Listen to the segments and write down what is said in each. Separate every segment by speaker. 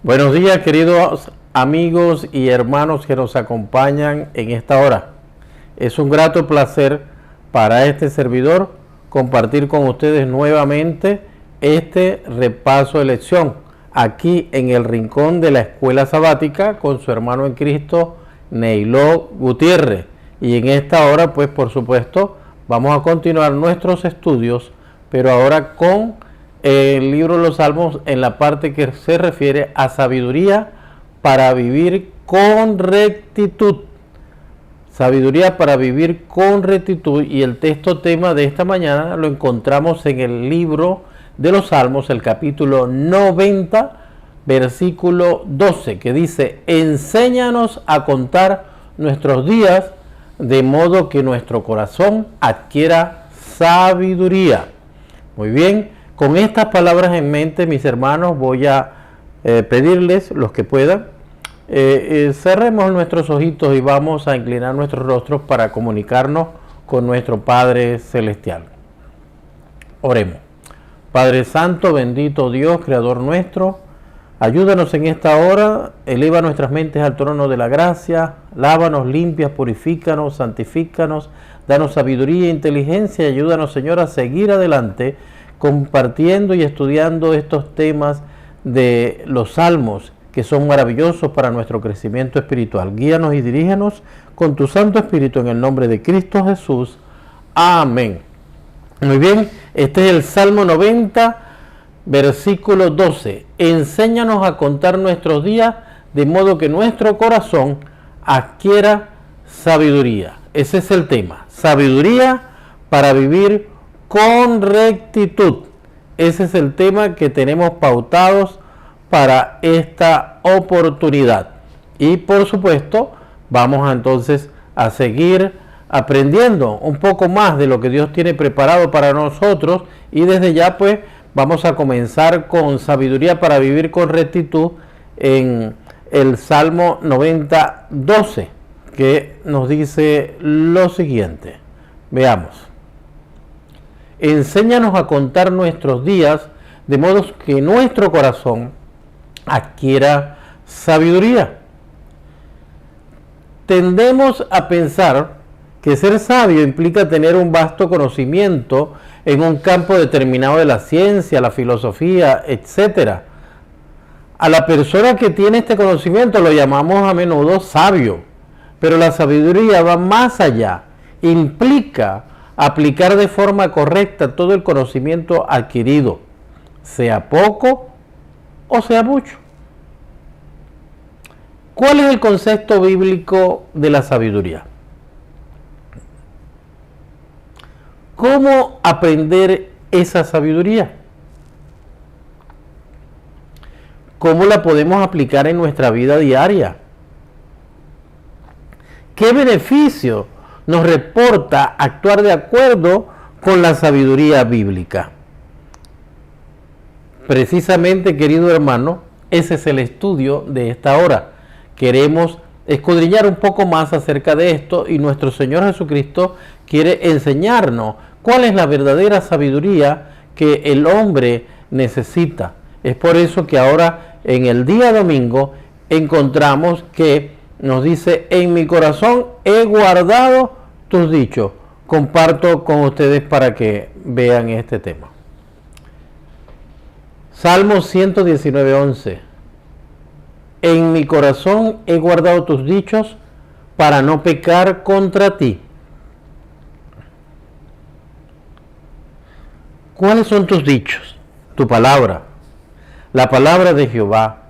Speaker 1: Buenos días, queridos amigos y hermanos que nos acompañan en esta hora. Es un grato placer para este servidor compartir con ustedes nuevamente este repaso de lección aquí en el rincón de la escuela sabática con su hermano en Cristo, Neiló Gutiérrez. Y en esta hora, pues por supuesto, vamos a continuar nuestros estudios, pero ahora con el libro de los Salmos en la parte que se refiere a sabiduría para vivir con rectitud. Sabiduría para vivir con rectitud, y el texto tema de esta mañana lo encontramos en el libro de los Salmos, el capítulo 90, versículo 12, que dice: enséñanos a contar nuestros días de modo que nuestro corazón adquiera sabiduría. Muy bien, con estas palabras en mente, mis hermanos, voy a pedirles, los que puedan, cerremos nuestros ojitos y vamos a inclinar nuestros rostros para comunicarnos con nuestro Padre Celestial. Oremos. Padre Santo, bendito Dios, Creador nuestro, ayúdanos en esta hora, eleva nuestras mentes al trono de la gracia, lávanos, limpias, purifícanos, santifícanos, danos sabiduría e inteligencia, y ayúdanos, Señor, a seguir adelante compartiendo y estudiando estos temas de los salmos que son maravillosos para nuestro crecimiento espiritual. Guíanos y dirígenos con tu Santo Espíritu en el nombre de Cristo Jesús. Amén. Muy bien, este es el Salmo 90, versículo 12. Enséñanos a contar nuestros días de modo que nuestro corazón adquiera sabiduría. Ese es el tema, sabiduría para vivir con rectitud. Ese es el tema que tenemos pautados para esta oportunidad. Y por supuesto, vamos entonces a seguir aprendiendo un poco más de lo que Dios tiene preparado para nosotros, y desde ya pues vamos a comenzar con sabiduría para vivir con rectitud en el Salmo 90, 12, que nos dice lo siguiente. Veamos. Enséñanos a contar nuestros días de modo que nuestro corazón adquiera sabiduría. Tendemos a pensar que ser sabio implica tener un vasto conocimiento en un campo determinado de la ciencia, la filosofía, etc. A la persona que tiene este conocimiento lo llamamos a menudo sabio, pero la sabiduría va más allá, implica aplicar de forma correcta todo el conocimiento adquirido, sea poco o sea mucho. ¿Cuál es el concepto bíblico de la sabiduría? ¿Cómo aprender esa sabiduría? ¿Cómo la podemos aplicar en nuestra vida diaria? ¿Qué beneficio nos reporta actuar de acuerdo con la sabiduría bíblica? Precisamente, querido hermano, ese es el estudio de esta hora. Queremos escudriñar un poco más acerca de esto, y nuestro Señor Jesucristo quiere enseñarnos cuál es la verdadera sabiduría que el hombre necesita. Es por eso que ahora en el día domingo encontramos que nos dice: en mi corazón he guardado tus dichos. Comparto con ustedes para que vean este tema. Salmo 119, 11. En mi corazón he guardado tus dichos para no pecar contra ti. ¿Cuáles son tus dichos? Tu palabra, la palabra de Jehová.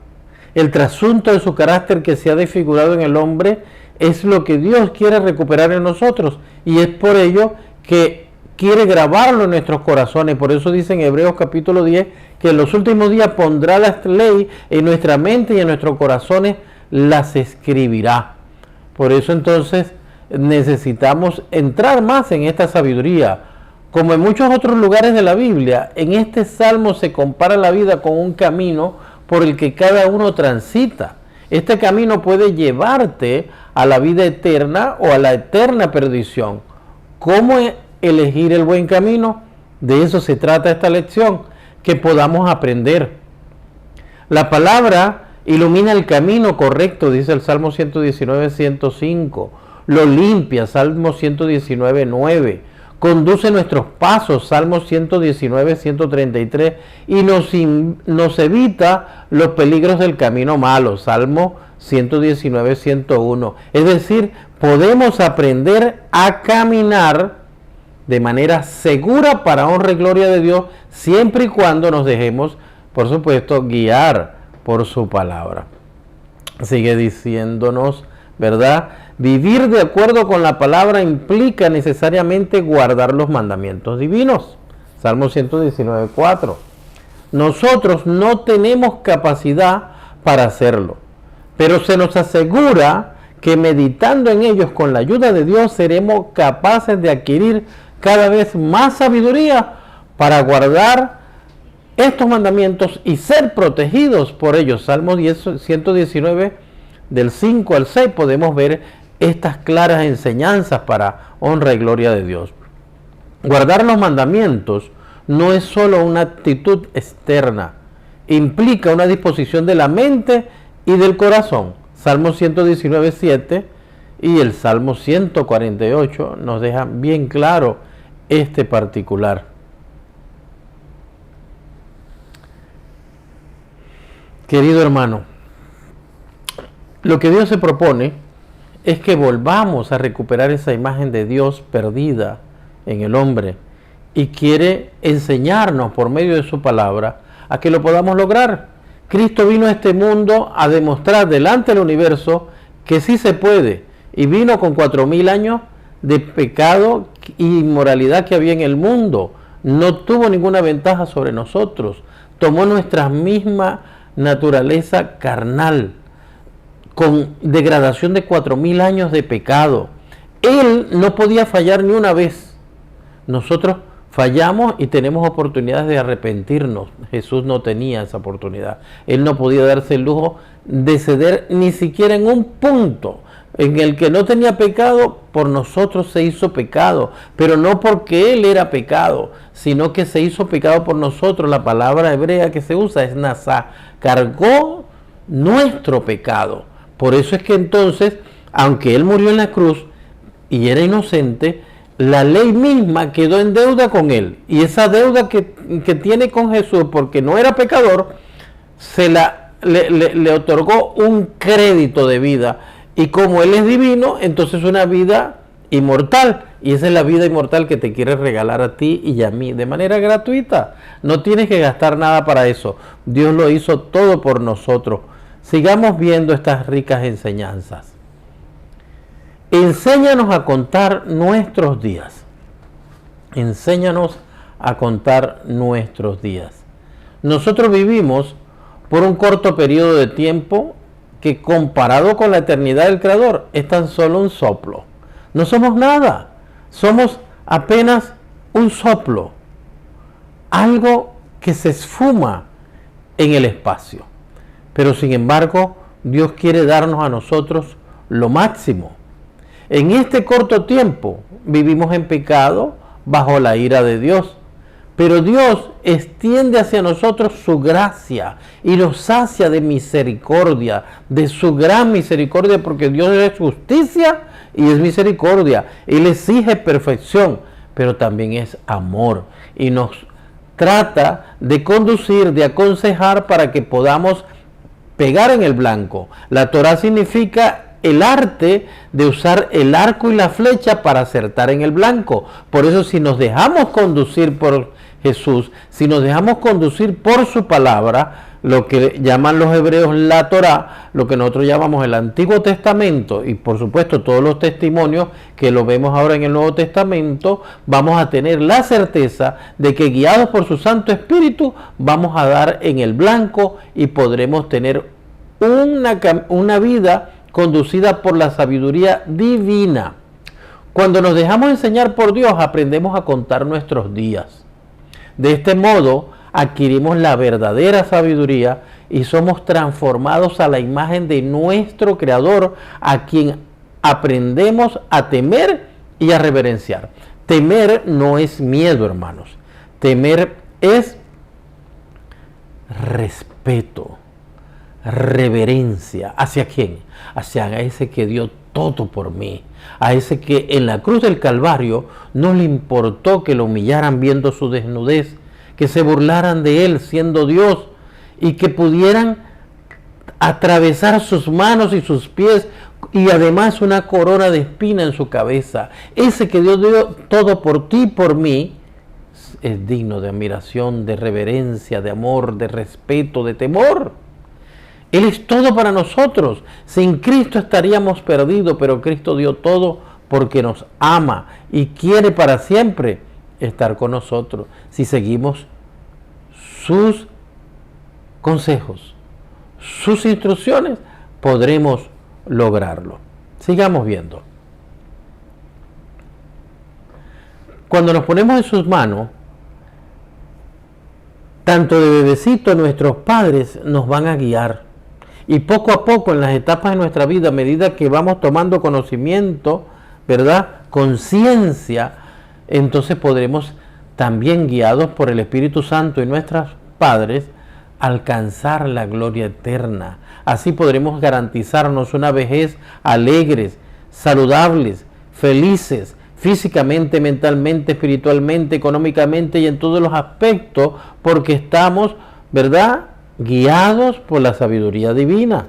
Speaker 1: El trasunto de su carácter que se ha desfigurado en el hombre es lo que Dios quiere recuperar en nosotros, y es por ello que quiere grabarlo en nuestros corazones. Por eso dice en Hebreos capítulo 10 que en los últimos días pondrá la ley en nuestra mente y en nuestros corazones las escribirá. Por eso entonces necesitamos entrar más en esta sabiduría. Como en muchos otros lugares de la Biblia, en este salmo se compara la vida con un camino por el que cada uno transita. Este camino puede llevarte a la vida eterna o a la eterna perdición. ¿Cómo elegir el buen camino. De eso se trata esta lección, que podamos aprender. La palabra ilumina el camino correcto, dice el Salmo 119, 105. Lo limpia, Salmo 119, 9. Conduce nuestros pasos, Salmo 119, 133. Y nos evita los peligros del camino malo, Salmo 119, 101. Es decir, podemos aprender a caminar de manera segura para honra y gloria de Dios, siempre y cuando nos dejemos, por supuesto, guiar por su palabra. Sigue diciéndonos, ¿verdad? Vivir de acuerdo con la palabra implica necesariamente guardar los mandamientos divinos. Salmo 119, 4. Nosotros no tenemos capacidad para hacerlo, pero se nos asegura que meditando en ellos con la ayuda de Dios seremos capaces de adquirir cada vez más sabiduría para guardar estos mandamientos y ser protegidos por ellos. Salmo 119, del 5 al 6, podemos ver estas claras enseñanzas para honra y gloria de Dios. Guardar los mandamientos no es solo una actitud externa, implica una disposición de la mente y del corazón. Salmo 119, 7 y el Salmo 148 nos dejan bien claro este particular. Querido hermano, lo que Dios se propone es que volvamos a recuperar esa imagen de Dios perdida en el hombre y quiere enseñarnos por medio de su palabra a que lo podamos lograr. Cristo vino a este mundo a demostrar delante del universo que sí se puede, y vino con 4000 años de pecado e inmoralidad que había en el mundo. No tuvo ninguna ventaja sobre nosotros, tomó nuestra misma naturaleza carnal, con degradación de 4000 años de pecado. Él no podía fallar ni una vez. Nosotros fallamos y tenemos oportunidades de arrepentirnos. Jesús no tenía esa oportunidad. Él no podía darse el lujo de ceder ni siquiera en un punto en el que no tenía pecado. Por nosotros se hizo pecado, pero no porque Él era pecado, sino que se hizo pecado por nosotros. La palabra hebrea que se usa es nasá, cargó nuestro pecado. Por eso es que entonces, aunque Él murió en la cruz y era inocente, la ley misma quedó en deuda con Él, y esa deuda que tiene con Jesús, porque no era pecador, le otorgó un crédito de vida, y como Él es divino, entonces una vida inmortal, y esa es la vida inmortal que te quiere regalar a ti y a mí de manera gratuita. No tienes que gastar nada para eso, Dios lo hizo todo por nosotros. Sigamos viendo estas ricas enseñanzas. Enséñanos a contar nuestros días. Enséñanos a contar nuestros días. Nosotros vivimos por un corto periodo de tiempo que, comparado con la eternidad del Creador, es tan solo un soplo. No somos nada. Somos apenas un soplo. Algo que se esfuma en el espacio. Pero sin embargo, Dios quiere darnos a nosotros lo máximo. En este corto tiempo vivimos en pecado bajo la ira de Dios, pero Dios extiende hacia nosotros su gracia y nos sacia de misericordia, de su gran misericordia, porque Dios es justicia y es misericordia. Él exige perfección, pero también es amor, y nos trata de conducir, de aconsejar para que podamos pegar en el blanco. La Torá significa el arte de usar el arco y la flecha para acertar en el blanco. Por eso, si nos dejamos conducir por Jesús, si nos dejamos conducir por su palabra, lo que llaman los hebreos la Torá, lo que nosotros llamamos el Antiguo Testamento, y por supuesto todos los testimonios que lo vemos ahora en el Nuevo Testamento, vamos a tener la certeza de que, guiados por su Santo Espíritu, vamos a dar en el blanco y podremos tener una vida conducida por la sabiduría divina. Cuando nos dejamos enseñar por Dios, aprendemos a contar nuestros días. De este modo, adquirimos la verdadera sabiduría y somos transformados a la imagen de nuestro Creador, a quien aprendemos a temer y a reverenciar. Temer no es miedo, hermanos. Temer es respeto, reverencia. ¿Hacia quién? Hacia ese que dio todo por mí, a ese que en la cruz del Calvario no le importó que lo humillaran viendo su desnudez, que se burlaran de él siendo Dios y que pudieran atravesar sus manos y sus pies y además una corona de espina en su cabeza. Ese que Dios dio todo por ti y por mí es digno de admiración, de reverencia, de amor, de respeto, de temor. Él es todo para nosotros. Sin Cristo estaríamos perdidos, pero Cristo dio todo porque nos ama y quiere para siempre estar con nosotros. Si seguimos sus consejos, sus instrucciones, podremos lograrlo. Sigamos viendo. Cuando nos ponemos en sus manos, tanto de bebecito nuestros padres nos van a guiar. Y poco a poco en las etapas de nuestra vida, a medida que vamos tomando conocimiento, ¿verdad? Conciencia, entonces podremos también, guiados por el Espíritu Santo y nuestros padres, alcanzar la gloria eterna. Así podremos garantizarnos una vejez alegres, saludables, felices, físicamente, mentalmente, espiritualmente, económicamente y en todos los aspectos, porque estamos, ¿verdad?, guiados por la sabiduría divina.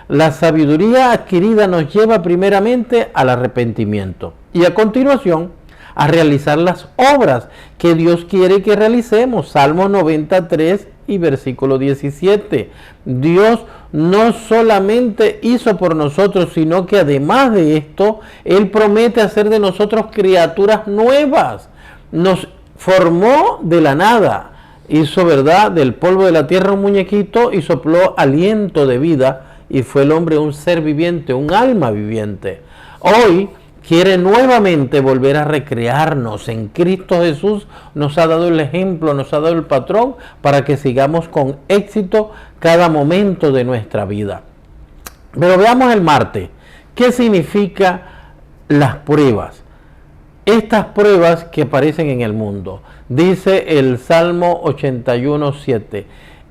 Speaker 1: La sabiduría adquirida nos lleva primeramente al arrepentimiento y a continuación a realizar las obras que Dios quiere que realicemos. Salmo 93 y versículo 17. Dios no solamente hizo por nosotros, sino que además de esto, Él promete hacer de nosotros criaturas nuevas. Nos formó de la nada. Hizo, ¿verdad?, del polvo de la tierra un muñequito y sopló aliento de vida y fue el hombre un ser viviente, un alma viviente. Hoy quiere nuevamente volver a recrearnos en Cristo Jesús. Nos ha dado el ejemplo, nos ha dado el patrón para que sigamos con éxito cada momento de nuestra vida. Pero veamos el martes. ¿Qué significa las pruebas? Estas pruebas que aparecen en el mundo. Dice el Salmo 81:7.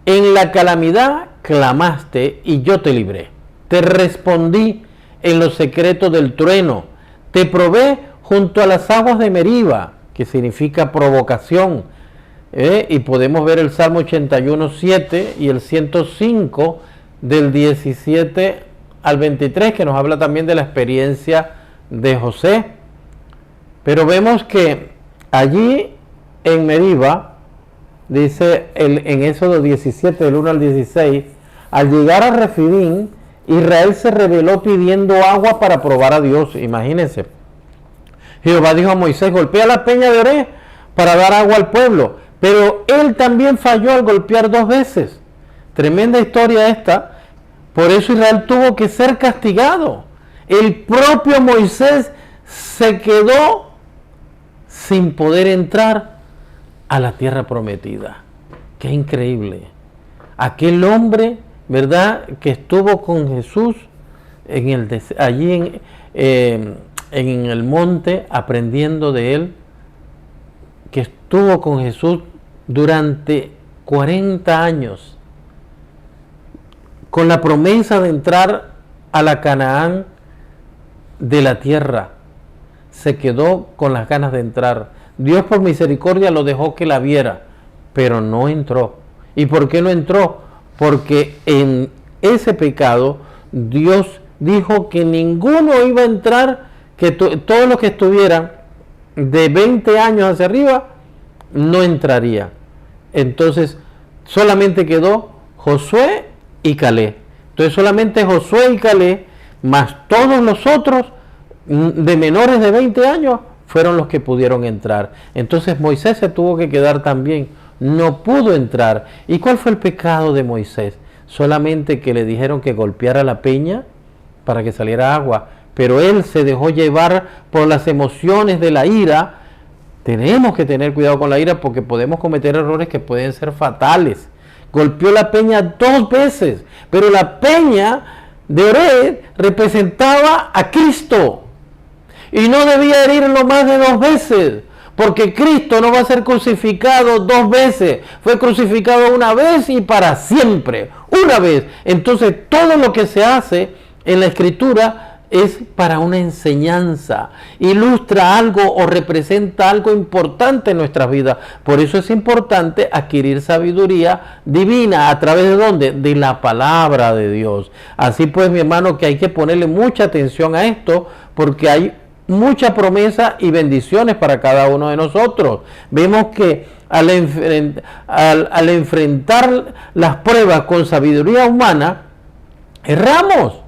Speaker 1: En la calamidad clamaste y yo te libré. Te respondí en los secretos del trueno. Te probé junto a las aguas de Meriba, que significa provocación. Y podemos ver el Salmo 81:7 y el 105 del 17 al 23, que nos habla también de la experiencia de José. Pero vemos que allí en Meriba, dice en Éxodo 17, del 1 al 16, al llegar a Refidín, Israel se rebeló pidiendo agua para probar a Dios. Imagínense. Jehová dijo a Moisés: golpea la peña de Oré para dar agua al pueblo. Pero él también falló al golpear 2 veces. Tremenda historia esta. Por eso Israel tuvo que ser castigado. El propio Moisés se quedó sin poder entrar a la tierra prometida. Qué increíble. Aquel hombre, ¿verdad?, que estuvo con Jesús allí en el monte aprendiendo de él, que estuvo con Jesús durante 40 años con la promesa de entrar a la Canaán de la tierra. Se quedó con las ganas de entrar. Dios por misericordia lo dejó que la viera, pero no entró. ¿Y por qué no entró? Porque en ese pecado Dios dijo que ninguno iba a entrar, que todos los que estuvieran de 20 años hacia arriba no entraría. Entonces solamente quedó Josué y Caleb. Entonces solamente Josué y Caleb, más todos los otros de menores de 20 años, fueron los que pudieron entrar. Entonces Moisés se tuvo que quedar también. No pudo entrar. ¿Y cuál fue el pecado de Moisés? Solamente que le dijeron que golpeara la peña para que saliera agua. Pero él se dejó llevar por las emociones de la ira. Tenemos que tener cuidado con la ira porque podemos cometer errores que pueden ser fatales. Golpeó la peña 2 veces, pero la peña de Oré representaba a Cristo y no debía herirlo más de 2 veces, porque Cristo no va a ser crucificado dos veces, fue crucificado una vez y para siempre, una vez. Entonces todo lo que se hace en la Escritura es para una enseñanza, ilustra algo o representa algo importante en nuestras vidas. Por eso es importante adquirir sabiduría divina. ¿A través de dónde? De la palabra de Dios. Así pues, mi hermano, que hay que ponerle mucha atención a esto, porque hay mucha promesa y bendiciones para cada uno de nosotros. Vemos que al enfrentar las pruebas con sabiduría humana, erramos.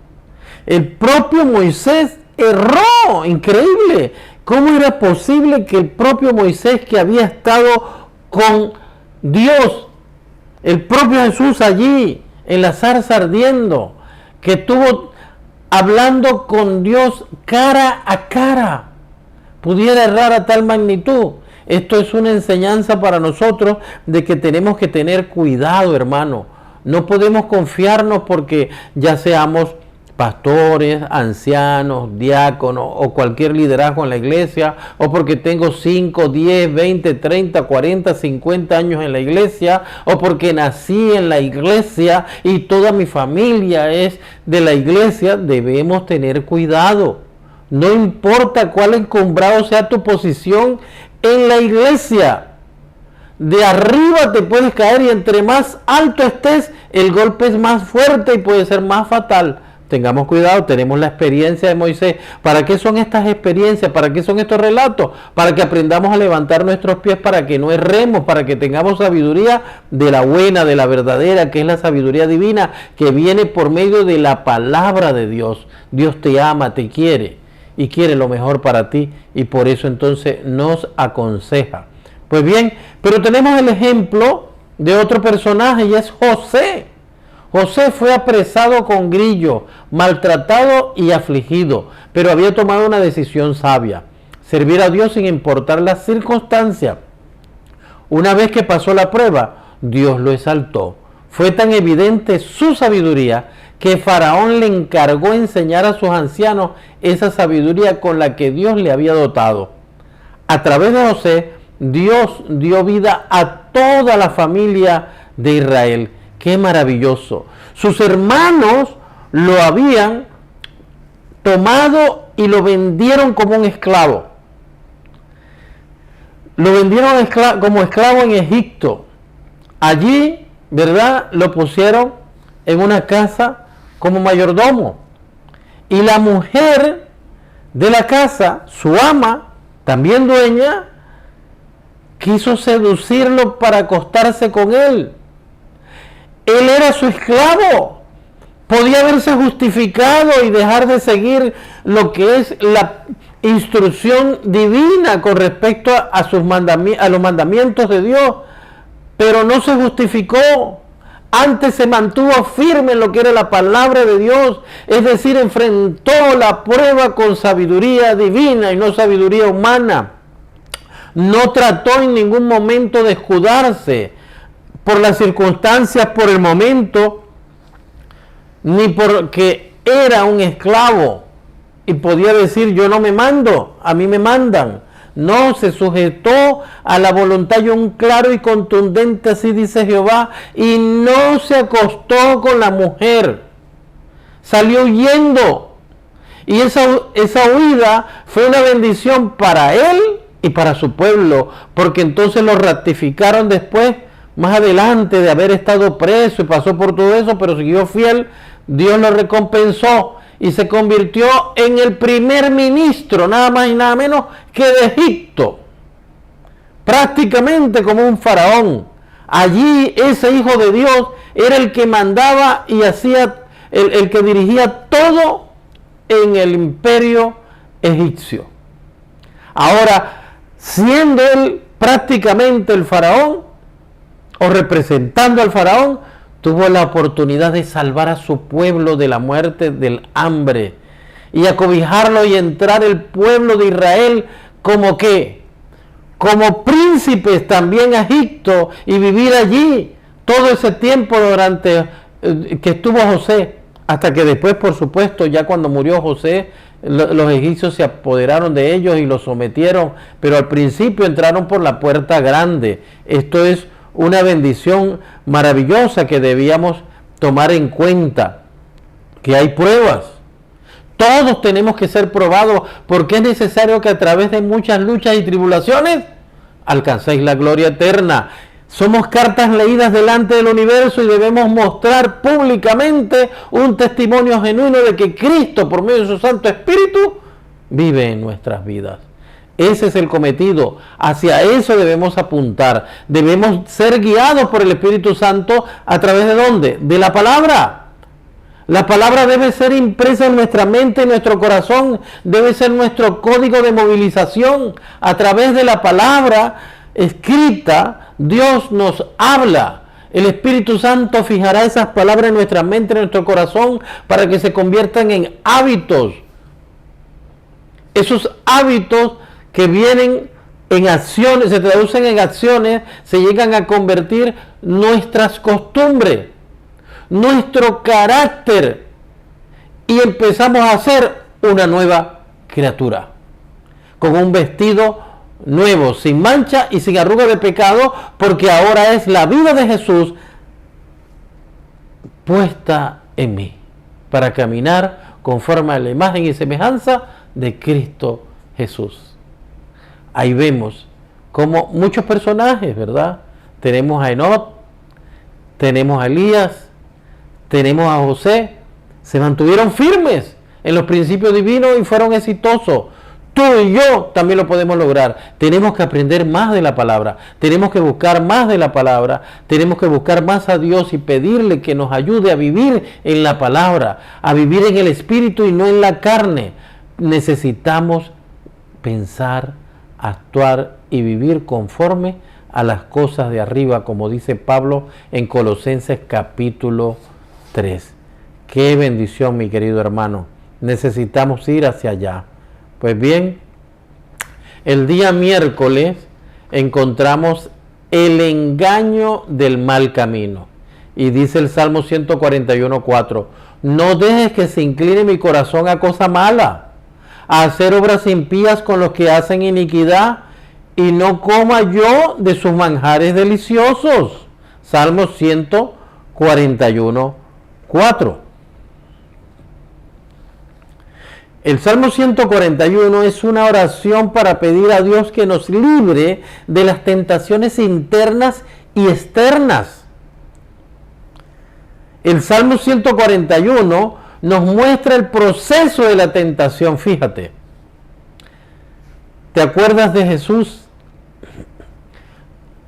Speaker 1: El propio Moisés erró, increíble. ¿Cómo era posible que el propio Moisés, que había estado con Dios, el propio Jesús allí en la zarza ardiendo, que estuvo hablando con Dios cara a cara, pudiera errar a tal magnitud? Esto es una enseñanza para nosotros de que tenemos que tener cuidado, hermano. No podemos confiarnos porque ya seamos pastores, ancianos, diáconos o cualquier liderazgo en la iglesia, o porque tengo 5, 10, 20, 30, 40, 50 años en la iglesia, o porque nací en la iglesia y toda mi familia es de la iglesia. Debemos tener cuidado. No importa cuál encumbrado sea tu posición en la iglesia, de arriba te puedes caer, y entre más alto estés, el golpe es más fuerte y puede ser más fatal. Tengamos cuidado, tenemos la experiencia de Moisés. ¿Para qué son estas experiencias? ¿Para qué son estos relatos? Para que aprendamos a levantar nuestros pies, para que no erremos, para que tengamos sabiduría de la buena, de la verdadera, que es la sabiduría divina, que viene por medio de la palabra de Dios. Dios te ama, te quiere y quiere lo mejor para ti, y por eso entonces nos aconseja. Pues bien, pero tenemos el ejemplo de otro personaje, y es José. José fue apresado con grillo, maltratado y afligido, pero había tomado una decisión sabia: servir a Dios sin importar las circunstancias. Una vez que pasó la prueba, Dios lo exaltó. Fue tan evidente su sabiduría que Faraón le encargó enseñar a sus ancianos esa sabiduría con la que Dios le había dotado. A través de José, Dios dio vida a toda la familia de Israel. ¡Qué maravilloso! Sus hermanos lo habían tomado y lo vendieron como un esclavo. Lo vendieron como esclavo en Egipto. Allí, ¿verdad?, lo pusieron en una casa como mayordomo. Y la mujer de la casa, su ama, también dueña, quiso seducirlo para acostarse con él. Él era su esclavo. Podía haberse justificado y dejar de seguir lo que es la instrucción divina con respecto a los mandamientos de Dios, pero no se justificó. Antes se mantuvo firme en lo que era la palabra de Dios, es decir, enfrentó la prueba con sabiduría divina y no sabiduría humana. No trató en ningún momento de escudarse por las circunstancias, por el momento, ni porque era un esclavo y podía decir: yo no me mando, a mí me mandan. No, se sujetó a la voluntad, y un claro y contundente así dice Jehová, y no se acostó con la mujer, salió huyendo. Y esa huida fue una bendición para él y para su pueblo, porque entonces lo ratificaron después, más adelante, de haber estado preso y pasó por todo eso, pero siguió fiel. Dios lo recompensó y se convirtió en el primer ministro, nada más y nada menos que de Egipto, prácticamente como un faraón. Allí ese hijo de Dios era el que mandaba y hacía, el que dirigía todo en el imperio egipcio. Ahora, siendo él prácticamente el faraón, o representando al faraón, tuvo la oportunidad de salvar a su pueblo de la muerte, del hambre, y acobijarlo y entrar el pueblo de Israel como ¿qué? Como príncipes también a Egipto, y vivir allí todo ese tiempo durante que estuvo José, hasta que después, por supuesto, ya cuando murió José, los egipcios se apoderaron de ellos y los sometieron, pero al principio entraron por la puerta grande. Esto es una bendición maravillosa que debíamos tomar en cuenta, que hay pruebas. Todos tenemos que ser probados, porque es necesario que a través de muchas luchas y tribulaciones alcancéis la gloria eterna. Somos cartas leídas delante del universo y debemos mostrar públicamente un testimonio genuino de que Cristo, por medio de su Santo Espíritu, vive en nuestras vidas. Ese es el cometido. Hacia eso debemos apuntar. Debemos ser guiados por el Espíritu Santo a través de ¿dónde? De la palabra. La palabra debe ser impresa en nuestra mente, en nuestro corazón. Debe ser nuestro código de movilización. A través de la palabra escrita, Dios nos habla. El Espíritu Santo fijará esas palabras en nuestra mente, en nuestro corazón, para que se conviertan en hábitos. Esos hábitos que vienen en acciones, se traducen en acciones, se llegan a convertir nuestras costumbres, nuestro carácter, y empezamos a ser una nueva criatura, con un vestido nuevo, sin mancha y sin arruga de pecado, porque ahora es la vida de Jesús puesta en mí, para caminar conforme a la imagen y semejanza de Cristo Jesús. Ahí vemos como muchos personajes, ¿verdad? Tenemos a Enoc, tenemos a Elías, tenemos a José, se mantuvieron firmes en los principios divinos y fueron exitosos. Tú y yo también lo podemos lograr. Tenemos que aprender más de la palabra, tenemos que buscar más de la palabra, tenemos que buscar más a Dios y pedirle que nos ayude a vivir en la palabra, a vivir en el Espíritu y no en la carne. Necesitamos pensar, actuar y vivir conforme a las cosas de arriba, como dice Pablo en Colosenses capítulo 3. Qué bendición, mi querido hermano. Necesitamos ir hacia allá. Pues bien, el día miércoles encontramos el engaño del mal camino. Y dice el Salmo 141:4, no dejes que se incline mi corazón a cosa mala, a hacer obras impías con los que hacen iniquidad, y no coma yo de sus manjares deliciosos. Salmo 141:4. El Salmo 141 es una oración para pedir a Dios que nos libre de las tentaciones internas y externas. El Salmo 141 nos muestra el proceso de la tentación. Fíjate, ¿te acuerdas de Jesús?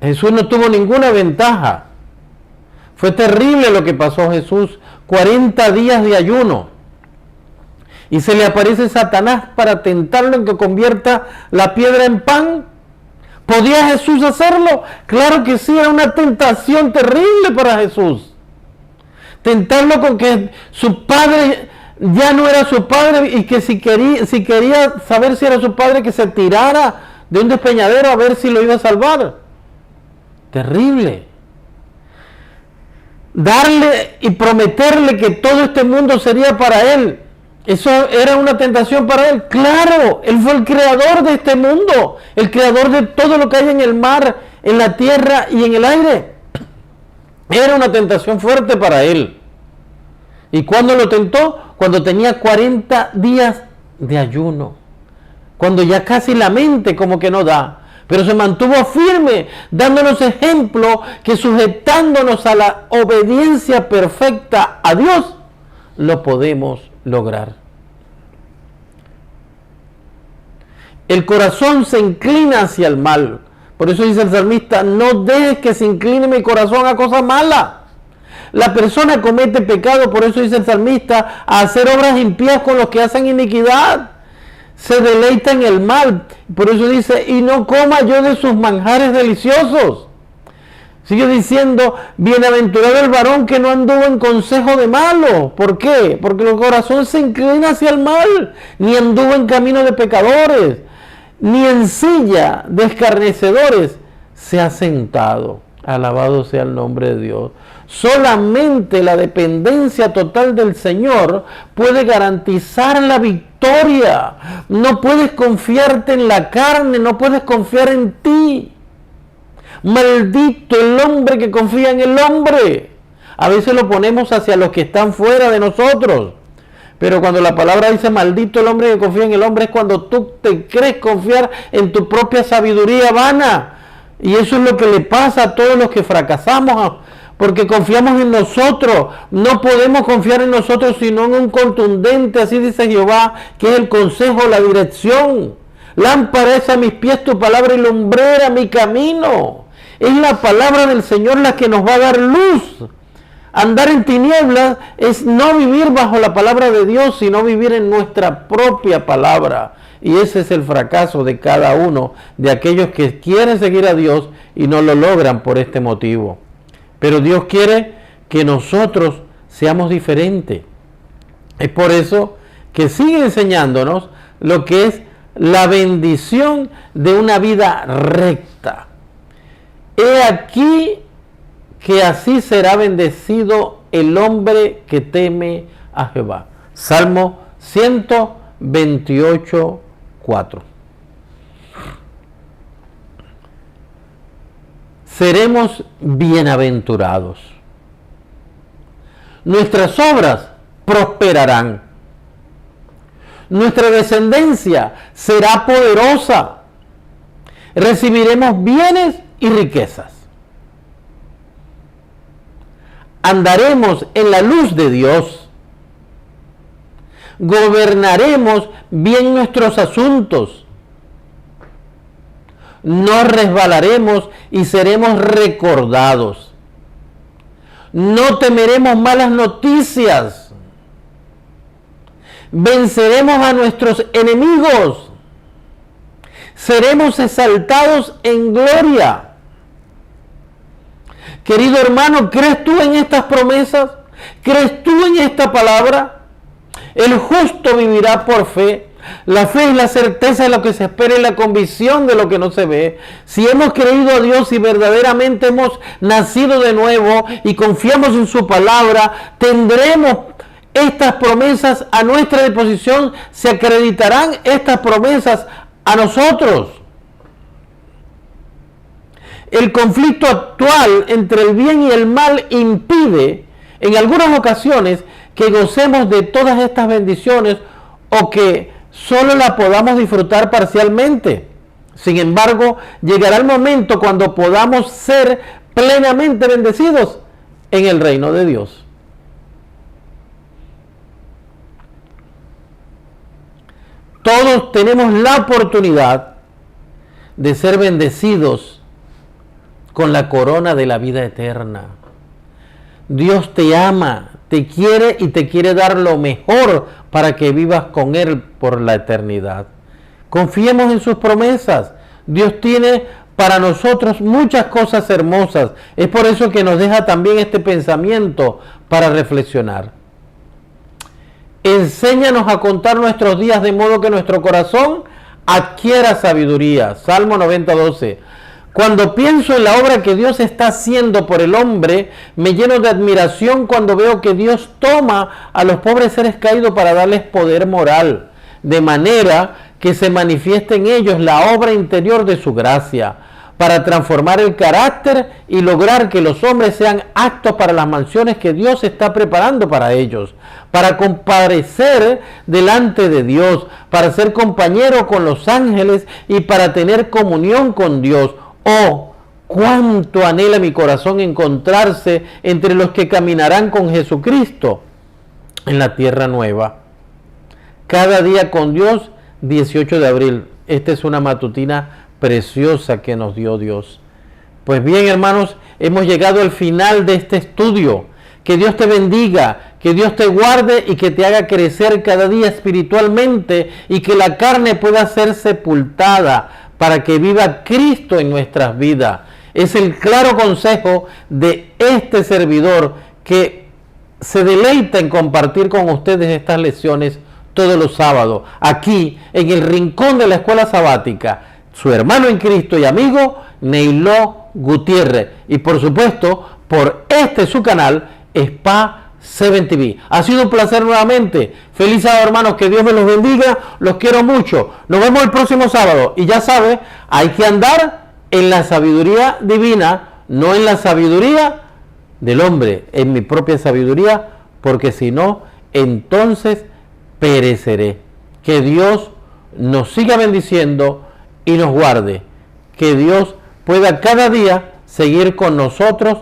Speaker 1: Jesús no tuvo ninguna ventaja. Fue terrible lo que pasó a Jesús. 40 días de ayuno. Y se le aparece Satanás para tentarlo en que convierta la piedra en pan. ¿Podía Jesús hacerlo? Claro que sí, era una tentación terrible para Jesús. Tentarlo con que su padre ya no era su padre y que si quería saber si era su padre, que se tirara de un despeñadero a ver si lo iba a salvar. Terrible. Darle y prometerle que todo este mundo sería para él. Eso era una tentación para él. Claro, él fue el creador de este mundo, el creador de todo lo que hay en el mar, en la tierra y en el aire. Era una tentación fuerte para él. ¿Y cuándo lo tentó? Cuando tenía 40 días de ayuno. Cuando ya casi la mente como que no da. Pero se mantuvo firme, dándonos ejemplo que sujetándonos a la obediencia perfecta a Dios, lo podemos lograr. El corazón se inclina hacia el mal. Por eso dice el salmista, no dejes que se incline mi corazón a cosas malas. La persona comete pecado, por eso dice el salmista, a hacer obras impías con los que hacen iniquidad. Se deleita en el mal. Por eso dice, y no coma yo de sus manjares deliciosos. Sigue diciendo, bienaventurado el varón que no anduvo en consejo de malo. ¿Por qué? Porque el corazón se inclina hacia el mal, ni anduvo en camino de pecadores, ni en silla de escarnecedores se ha sentado. Alabado sea el nombre de Dios. Solamente la dependencia total del Señor puede garantizar la victoria. No puedes confiarte en la carne, no puedes confiar en ti. Maldito el hombre que confía en el hombre. A veces lo ponemos hacia los que están fuera de nosotros. Pero cuando la palabra dice maldito el hombre que confía en el hombre, es cuando tú te crees confiar en tu propia sabiduría vana. Y eso es lo que le pasa a todos los que fracasamos, porque confiamos en nosotros. No podemos confiar en nosotros sino en un contundente, así dice Jehová, que es el consejo, la dirección. Lámpara es a mis pies tu palabra y lumbrera mi camino. Es la palabra del Señor la que nos va a dar luz. Andar en tinieblas es no vivir bajo la palabra de Dios, sino vivir en nuestra propia palabra. Y ese es el fracaso de cada uno de aquellos que quieren seguir a Dios y no lo logran por este motivo. Pero Dios quiere que nosotros seamos diferentes. Es por eso que sigue enseñándonos lo que es la bendición de una vida recta. He aquí que así será bendecido el hombre que teme a Jehová. Salmo 128, 4. Seremos bienaventurados. Nuestras obras prosperarán. Nuestra descendencia será poderosa. Recibiremos bienes y riquezas. Andaremos en la luz de Dios. Gobernaremos bien nuestros asuntos. No resbalaremos y seremos recordados. No temeremos malas noticias. Venceremos a nuestros enemigos. Seremos exaltados en gloria. Querido hermano, ¿crees tú en estas promesas? ¿Crees tú en esta palabra? El justo vivirá por fe. La fe es la certeza de lo que se espera y la convicción de lo que no se ve. Si hemos creído a Dios y verdaderamente hemos nacido de nuevo y confiamos en su palabra, tendremos estas promesas a nuestra disposición. Se acreditarán estas promesas a nosotros. El conflicto actual entre el bien y el mal impide en algunas ocasiones que gocemos de todas estas bendiciones o que solo la podamos disfrutar parcialmente. Sin embargo, llegará el momento cuando podamos ser plenamente bendecidos en el reino de Dios. Todos tenemos la oportunidad de ser bendecidos con la corona de la vida eterna. Dios te ama, te quiere y te quiere dar lo mejor para que vivas con Él por la eternidad. Confiemos en sus promesas. Dios tiene para nosotros muchas cosas hermosas. Es por eso que nos deja también este pensamiento para reflexionar. Enséñanos a contar nuestros días de modo que nuestro corazón adquiera sabiduría. Salmo 90:12. Cuando pienso en la obra que Dios está haciendo por el hombre, me lleno de admiración cuando veo que Dios toma a los pobres seres caídos para darles poder moral, de manera que se manifieste en ellos la obra interior de su gracia, para transformar el carácter y lograr que los hombres sean aptos para las mansiones que Dios está preparando para ellos, para comparecer delante de Dios, para ser compañero con los ángeles y para tener comunión con Dios. Oh, cuánto anhela mi corazón encontrarse entre los que caminarán con Jesucristo en la tierra nueva. Cada día con Dios, 18 de abril. Esta es una matutina preciosa que nos dio Dios. Pues bien, hermanos, hemos llegado al final de este estudio. Que Dios te bendiga, que Dios te guarde y que te haga crecer cada día espiritualmente y que la carne pueda ser sepultada para que viva Cristo en nuestras vidas. Es el claro consejo de este servidor que se deleita en compartir con ustedes estas lecciones todos los sábados, aquí en el rincón de la escuela sabática. Su hermano en Cristo y amigo Neiló Gutiérrez. Y por supuesto, por su canal, Spa 7 TV. Ha sido un placer nuevamente. Feliz sábado, hermanos. Que Dios me los bendiga. Los quiero mucho. Nos vemos el próximo sábado. Y ya sabes, hay que andar en la sabiduría divina, no en la sabiduría del hombre, en mi propia sabiduría, porque si no, entonces pereceré. Que Dios nos siga bendiciendo y nos guarde. Que Dios pueda cada día seguir con nosotros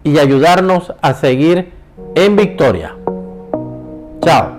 Speaker 1: y ayudarnos a seguir en victoria. Chao.